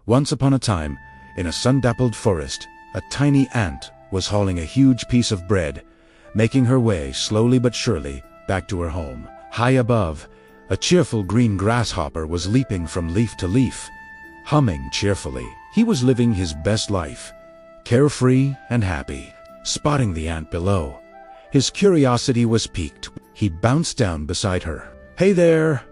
Once upon a time, in a sun-dappled forest, a tiny ant was hauling a huge piece of bread, making her way slowly but surely back to her home. High above, a cheerful green grasshopper was leaping from leaf to leaf, humming cheerfully. He was living his best life, carefree and happy. Spotting the ant below, his curiosity was piqued. He bounced down beside her. "Hey there,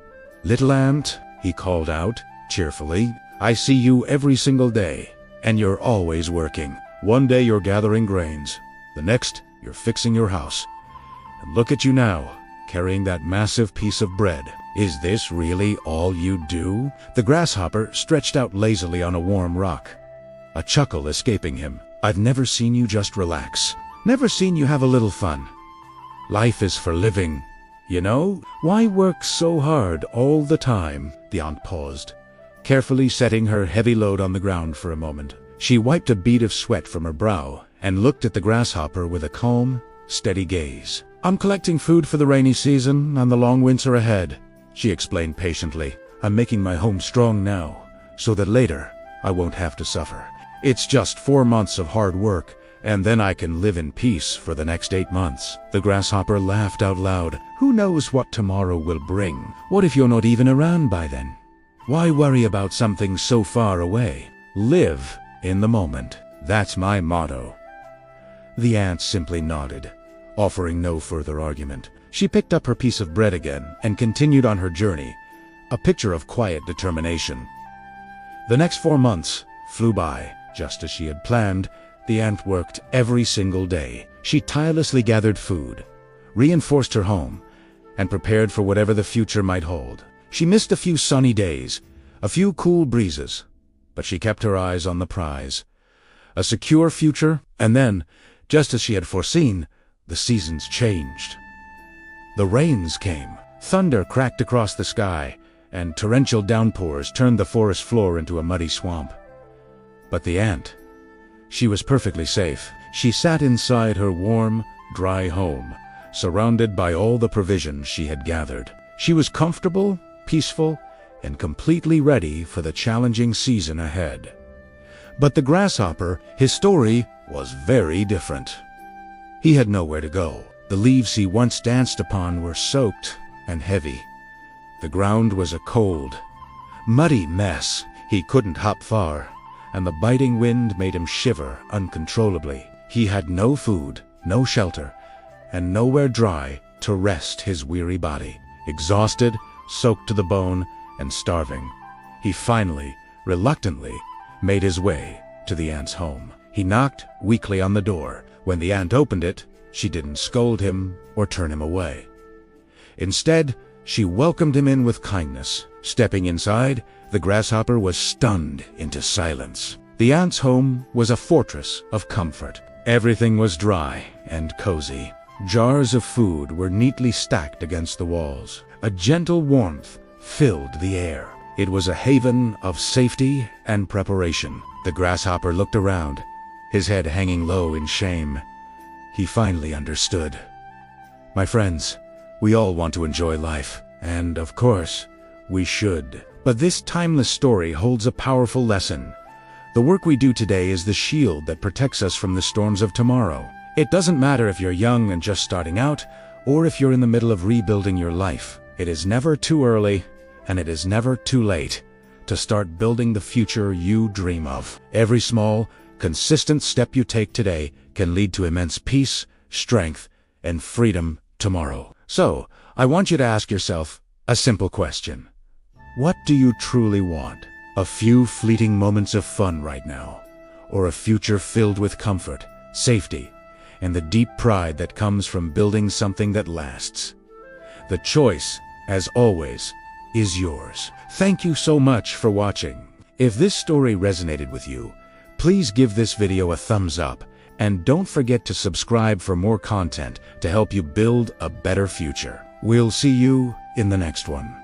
little ant," he called out cheerfully. "I see you every single day, and you're always working. One day you're gathering grains, the next you're fixing your house. And look at you now, carrying that massive piece of bread. Is this really all you do?" The grasshopper stretched out lazily on a warm rock, a chuckle escaping him. "I've never seen you just relax. Never seen you have a little fun. Life is for living, you know? Why work so hard all the time?" The ant paused, carefully setting her heavy load on the ground for a moment. She wiped a bead of sweat from her brow and looked at the grasshopper with a calm, steady gaze. "I'm collecting food for the rainy season and the long winter ahead," she explained patiently. "I'm making my home strong now, so that later I won't have to suffer. It's just 4 months of hard work, and then I can live in peace for the next 8 months. The grasshopper laughed out loud. "Who knows what tomorrow will bring? What if you're not even around by then? Why worry about something so far away? Live in the moment. That's my motto." The ant simply nodded, offering no further argument. She picked up her piece of bread again and continued on her journey, a picture of quiet determination. The next 4 months flew by, just as she had planned. The ant worked every single day. She tirelessly gathered food, reinforced her home, and prepared for whatever the future might hold. She missed a few sunny days, a few cool breezes, but she kept her eyes on the prize, a secure future. And then, just as she had foreseen, the seasons changed. The rains came. Thunder cracked across the sky, and torrential downpours turned the forest floor into a muddy swamp. But the ant, she was perfectly safe. She sat inside her warm, dry home, surrounded by all the provisions she had gathered. She was comfortable, peaceful, and completely ready for the challenging season ahead. But the grasshopper, his story was very different. He had nowhere to go. The leaves he once danced upon were soaked and heavy. The ground was a cold, muddy mess. He couldn't hop far, and the biting wind made him shiver uncontrollably. He had no food, no shelter, and nowhere dry to rest his weary body. Exhausted, soaked to the bone, and starving, he finally, reluctantly, made his way to the ant's home. He knocked weakly on the door. When the ant opened it, she didn't scold him or turn him away. Instead, she welcomed him in with kindness. Stepping inside, the grasshopper was stunned into silence. The ant's home was a fortress of comfort. Everything was dry and cozy. Jars of food were neatly stacked against the walls. A gentle warmth filled the air. It was a haven of safety and preparation. The grasshopper looked around, his head hanging low in shame. He finally understood. My friends, we all want to enjoy life, and of course, we should. But this timeless story holds a powerful lesson. The work we do today is the shield that protects us from the storms of tomorrow. It doesn't matter if you're young and just starting out, or if you're in the middle of rebuilding your life. It is never too early, and it is never too late to start building the future you dream of. Every small, consistent step you take today can lead to immense peace, strength, and freedom tomorrow. So, I want you to ask yourself a simple question. What do you truly want? A few fleeting moments of fun right now, or a future filled with comfort, safety, and the deep pride that comes from building something that lasts? The choice, as always, is yours. Thank you so much for watching. If this story resonated with you, please give this video a thumbs up, and don't forget to subscribe for more content to help you build a better future. We'll see you in the next one.